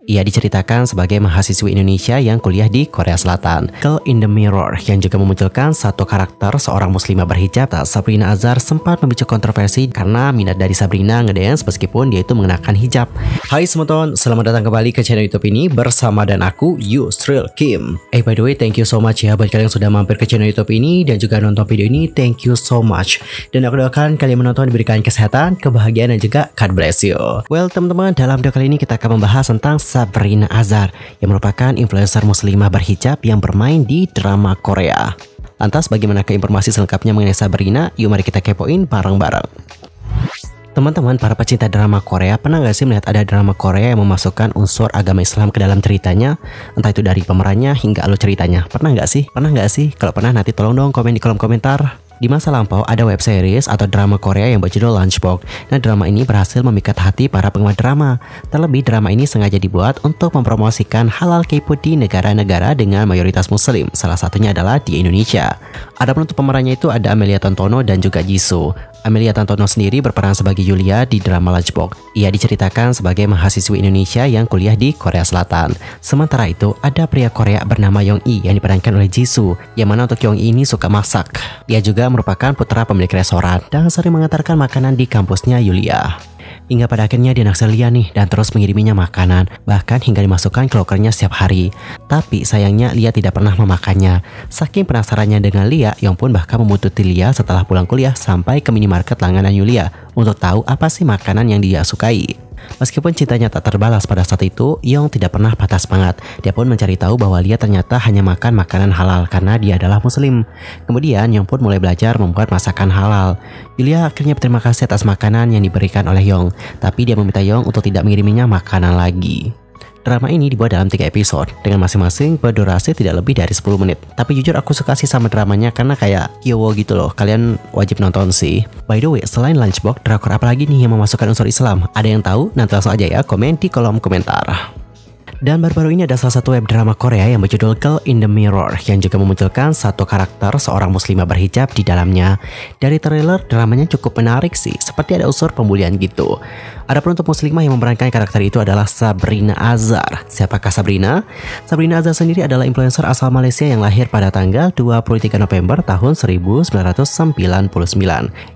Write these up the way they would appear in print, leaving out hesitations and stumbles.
Ia diceritakan sebagai mahasiswi Indonesia yang kuliah di Korea Selatan. Girl in the Mirror yang juga memunculkan satu karakter seorang muslimah berhijab, Sabrina Azhar, sempat memicu kontroversi karena minat dari Sabrina ngedance meskipun dia itu mengenakan hijab. Hai teman-teman, selamat datang kembali ke channel YouTube ini bersama dan aku Yusril Kim. By the way, thank you so much ya buat kalian yang sudah mampir ke channel YouTube ini dan juga nonton video ini. Thank you so much. Dan aku doakan kalian menonton diberikan kesehatan, kebahagiaan dan juga God bless you. Well teman-teman, dalam video kali ini kita akan membahas tentang Sabrina Azhar yang merupakan influencer muslimah berhijab yang bermain di drama Korea. Lantas bagaimanakah informasi selengkapnya mengenai Sabrina? Yuk mari kita kepoin bareng-bareng. Teman-teman, para pecinta drama Korea, pernah gak sih melihat ada drama Korea yang memasukkan unsur agama Islam ke dalam ceritanya? Entah itu dari pemerannya hingga alur ceritanya. Pernah gak sih? Pernah gak sih? Kalau pernah nanti tolong dong komen di kolom komentar. Di masa lampau ada web series atau drama Korea yang berjudul Lunchbox. Nah, drama ini berhasil memikat hati para penggemar drama. Terlebih drama ini sengaja dibuat untuk mempromosikan halal K-pop di negara-negara dengan mayoritas muslim. Salah satunya adalah di Indonesia. Adapun untuk pemerannya itu ada Amelia Tontono dan juga Jisoo. Amelia Tontono sendiri berperan sebagai Yulia di drama Lunchbox. Ia diceritakan sebagai mahasiswi Indonesia yang kuliah di Korea Selatan. Sementara itu, ada pria Korea bernama Yong-i yang diperankan oleh Jisoo, yang mana untuk Yong-i ini suka masak. Ia juga merupakan putra pemilik restoran dan sering mengantarkan makanan di kampusnya Yulia. Hingga pada akhirnya dia naksir Lia nih dan terus mengiriminya makanan, bahkan hingga dimasukkan ke lokernya setiap hari. Tapi sayangnya Lia tidak pernah memakannya. Saking penasarannya dengan Lia, Yong pun bahkan membuntuti Lia setelah pulang kuliah sampai ke minimarket langganan Yulia untuk tahu apa sih makanan yang dia sukai. Meskipun cintanya tak terbalas pada saat itu, Yong tidak pernah patah semangat. Dia pun mencari tahu bahwa Lia ternyata hanya makan makanan halal karena dia adalah muslim. Kemudian Yong pun mulai belajar membuat masakan halal. Yulia akhirnya berterima kasih atas makanan yang diberikan oleh Yong, tapi dia meminta Yong untuk tidak mengiriminya makanan lagi. Drama ini dibuat dalam 3 episode dengan masing-masing berdurasi tidak lebih dari 10 menit. Tapi jujur aku suka sih sama dramanya karena kayak kyowo gitu loh. Kalian wajib nonton sih. By the way, selain Lunchbox, drakor apa lagi nih yang memasukkan unsur Islam? Ada yang tahu? Nanti langsung aja ya komen di kolom komentar. Dan baru-baru ini ada salah satu web drama Korea yang berjudul Girl in the Mirror yang juga memunculkan satu karakter seorang muslimah berhijab di dalamnya. Dari trailer, dramanya cukup menarik sih, seperti ada unsur pembulian gitu. Adapun untuk muslimah yang memerankan karakter itu adalah Sabrina Azhar. Siapakah Sabrina? Sabrina Azhar sendiri adalah influencer asal Malaysia yang lahir pada tanggal 23 November tahun 1999.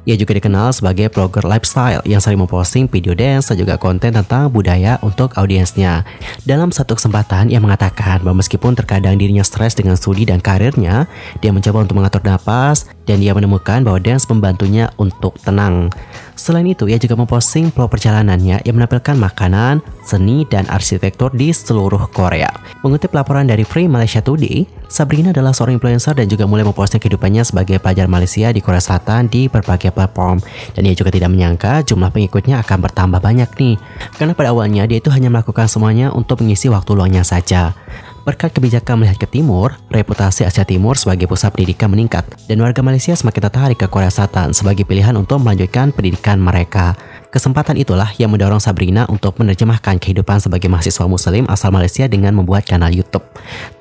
Ia juga dikenal sebagai blogger lifestyle yang sering memposting video dance dan juga konten tentang budaya untuk audiensnya. Dalam satu kesempatan, ia mengatakan bahwa meskipun terkadang dirinya stres dengan studi dan karirnya, dia mencoba untuk mengatur napas dan dia menemukan bahwa dance membantunya untuk tenang. Selain itu, ia juga memposting vlog perjalanannya yang menampilkan makanan, seni, dan arsitektur di seluruh Korea. Mengutip laporan dari Free Malaysia Today, Sabrina adalah seorang influencer dan juga mulai memposting kehidupannya sebagai pelajar Malaysia di Korea Selatan di berbagai platform. Dan ia juga tidak menyangka jumlah pengikutnya akan bertambah banyak nih. Karena pada awalnya dia itu hanya melakukan semuanya untuk mengisi waktu luangnya saja. Berkat kebijakan melihat ke timur, reputasi Asia Timur sebagai pusat pendidikan meningkat dan warga Malaysia semakin tertarik ke Korea Selatan sebagai pilihan untuk melanjutkan pendidikan mereka. Kesempatan itulah yang mendorong Sabrina untuk menerjemahkan kehidupan sebagai mahasiswa muslim asal Malaysia dengan membuat kanal YouTube.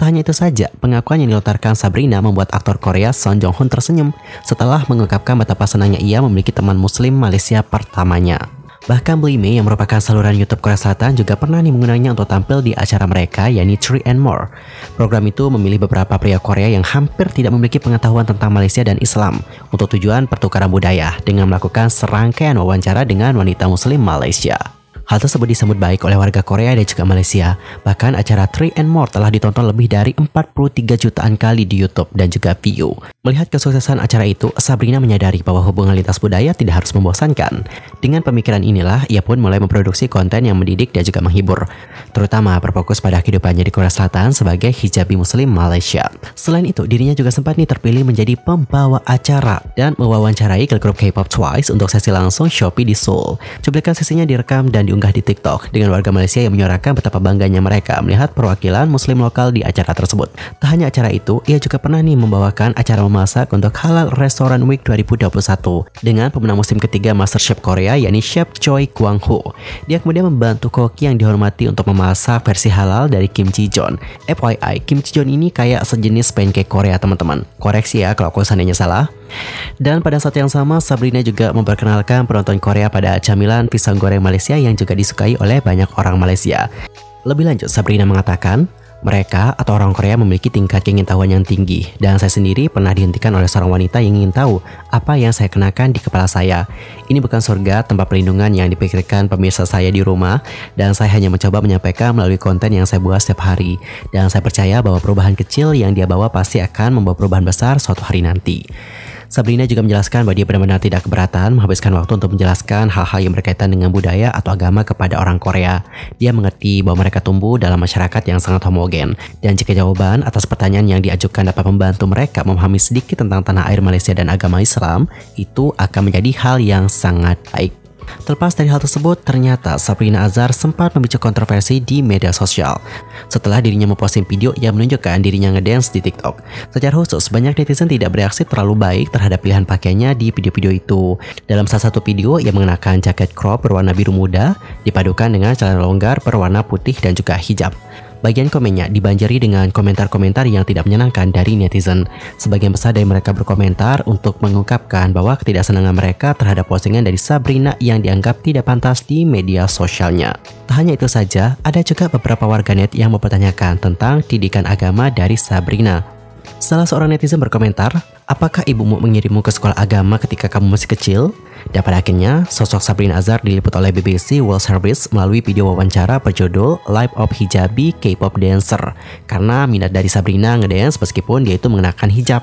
Tak hanya itu saja, pengakuan yang dilontarkan Sabrina membuat aktor Korea Son Jong Hoon tersenyum setelah mengungkapkan betapa senangnya ia memiliki teman muslim Malaysia pertamanya. Bahkan Blimey yang merupakan saluran YouTube Korea Selatan juga pernah menggunakannya untuk tampil di acara mereka, yakni 3 and More. Program itu memilih beberapa pria Korea yang hampir tidak memiliki pengetahuan tentang Malaysia dan Islam untuk tujuan pertukaran budaya dengan melakukan serangkaian wawancara dengan wanita muslim Malaysia. Hal tersebut disambut baik oleh warga Korea dan juga Malaysia. Bahkan acara 3 and More telah ditonton lebih dari 43 jutaan kali di YouTube dan juga view. Melihat kesuksesan acara itu, Sabrina menyadari bahwa hubungan lintas budaya tidak harus membosankan. Dengan pemikiran inilah, ia pun mulai memproduksi konten yang mendidik dan juga menghibur, terutama berfokus pada kehidupannya di Korea Selatan sebagai hijabi muslim Malaysia. Selain itu, dirinya juga sempat terpilih menjadi pembawa acara dan mewawancarai girl group K-pop Twice untuk sesi langsung Shopee di Seoul. Cuplikan sesinya direkam dan diunggah di TikTok dengan warga Malaysia yang menyuarakan betapa bangganya mereka melihat perwakilan muslim lokal di acara tersebut. Tak hanya acara itu, ia juga pernah membawakan acara memasak untuk Halal Restaurant Week 2021 dengan pemenang musim ketiga MasterChef Korea, yakni Chef Choi Kwang-ho. Dia kemudian membantu koki yang dihormati untuk memasak versi halal dari Kim Ji-jeon. FYI, Kim Ji-jeon ini kayak sejenis pancake Korea teman-teman. Koreksi ya kalau aku seandainya salah. Dan pada saat yang sama, Sabrina juga memperkenalkan penonton Korea pada camilan pisang goreng Malaysia yang juga disukai oleh banyak orang Malaysia. Lebih lanjut, Sabrina mengatakan, mereka atau orang Korea memiliki tingkat keingintahuan yang tinggi, dan saya sendiri pernah dihentikan oleh seorang wanita yang ingin tahu apa yang saya kenakan di kepala saya. Ini bukan surga tempat perlindungan yang dipikirkan pemirsa saya di rumah, dan saya hanya mencoba menyampaikan melalui konten yang saya buat setiap hari. Dan saya percaya bahwa perubahan kecil yang dia bawa pasti akan membawa perubahan besar suatu hari nanti. Sabrina juga menjelaskan bahwa dia benar-benar tidak keberatan menghabiskan waktu untuk menjelaskan hal-hal yang berkaitan dengan budaya atau agama kepada orang Korea. Dia mengerti bahwa mereka tumbuh dalam masyarakat yang sangat homogen. Dan jika jawaban atas pertanyaan yang diajukan dapat membantu mereka memahami sedikit tentang tanah air Malaysia dan agama Islam, itu akan menjadi hal yang sangat baik. Terlepas dari hal tersebut, ternyata Sabrina Azhar sempat memicu kontroversi di media sosial setelah dirinya memposting video yang menunjukkan dirinya ngedance di TikTok. Secara khusus, banyak netizen tidak bereaksi terlalu baik terhadap pilihan pakaiannya di video-video itu. Dalam salah satu video, ia mengenakan jaket crop berwarna biru muda dipadukan dengan celana longgar berwarna putih dan juga hijab. Bagian komennya dibanjiri dengan komentar-komentar yang tidak menyenangkan dari netizen. Sebagian besar dari mereka berkomentar untuk mengungkapkan bahwa ketidaksenangan mereka terhadap postingan dari Sabrina yang dianggap tidak pantas di media sosialnya. Tak hanya itu saja, ada juga beberapa warganet yang mempertanyakan tentang didikan agama dari Sabrina. Salah seorang netizen berkomentar, apakah ibumu mengirimmu ke sekolah agama ketika kamu masih kecil? Dan pada akhirnya, sosok Sabrina Azhar diliput oleh BBC World Service melalui video wawancara berjudul Life of Hijabi K-pop Dancer karena minat dari Sabrina ngedance meskipun dia itu mengenakan hijab.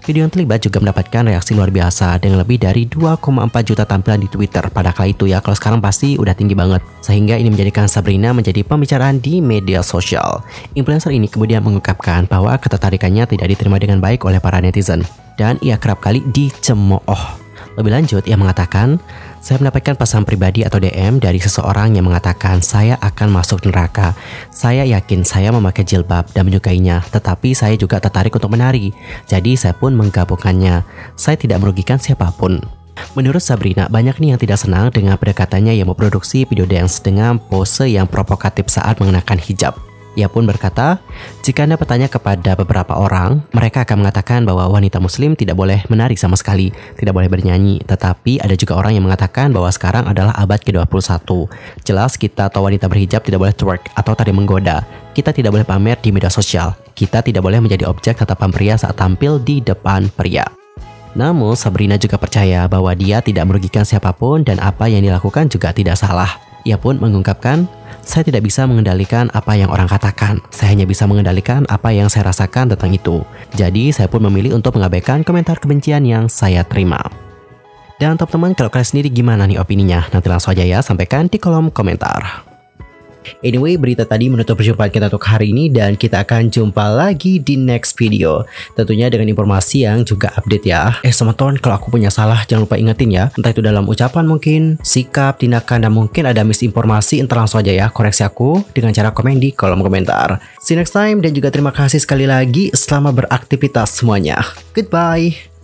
Video yang terlibat juga mendapatkan reaksi luar biasa dengan lebih dari 2,4 juta tampilan di Twitter pada kala itu ya. Kalau sekarang pasti udah tinggi banget. Sehingga ini menjadikan Sabrina menjadi pembicaraan di media sosial. Influencer ini kemudian mengungkapkan bahwa ketertarikannya tidak diterima dengan baik oleh para netizen dan ia kerap kali dicemooh. Lebih lanjut, ia mengatakan, saya mendapatkan pesan pribadi atau DM dari seseorang yang mengatakan saya akan masuk neraka. Saya yakin saya memakai jilbab dan menyukainya, tetapi saya juga tertarik untuk menari. Jadi saya pun menggabungkannya. Saya tidak merugikan siapapun. Menurut Sabrina, banyak nih yang tidak senang dengan pendekatannya yang memproduksi video dance dengan pose yang provokatif saat mengenakan hijab. Ia pun berkata, jika Anda bertanya kepada beberapa orang, mereka akan mengatakan bahwa wanita muslim tidak boleh menari sama sekali, tidak boleh bernyanyi. Tetapi ada juga orang yang mengatakan bahwa sekarang adalah abad ke-21. Jelas kita atau wanita berhijab tidak boleh twerk atau tari menggoda. Kita tidak boleh pamer di media sosial. Kita tidak boleh menjadi objek tatapan pria saat tampil di depan pria. Namun Sabrina juga percaya bahwa dia tidak merugikan siapapun dan apa yang dilakukan juga tidak salah. Ia pun mengungkapkan, saya tidak bisa mengendalikan apa yang orang katakan. Saya hanya bisa mengendalikan apa yang saya rasakan tentang itu. Jadi saya pun memilih untuk mengabaikan komentar kebencian yang saya terima. Dan teman-teman, kalau kalian sendiri gimana nih opininya? Nanti langsung aja ya, sampaikan di kolom komentar. Anyway, berita tadi menutup perjumpaan kita untuk hari ini dan kita akan jumpa lagi di next video. Tentunya dengan informasi yang juga update ya. Teman-teman, kalau aku punya salah jangan lupa ingetin ya. Entah itu dalam ucapan mungkin, sikap, tindakan, dan mungkin ada misinformasi, entar langsung aja ya koreksi aku dengan cara komen di kolom komentar. See you next time dan juga terima kasih sekali lagi. Selamat beraktivitas semuanya. Goodbye.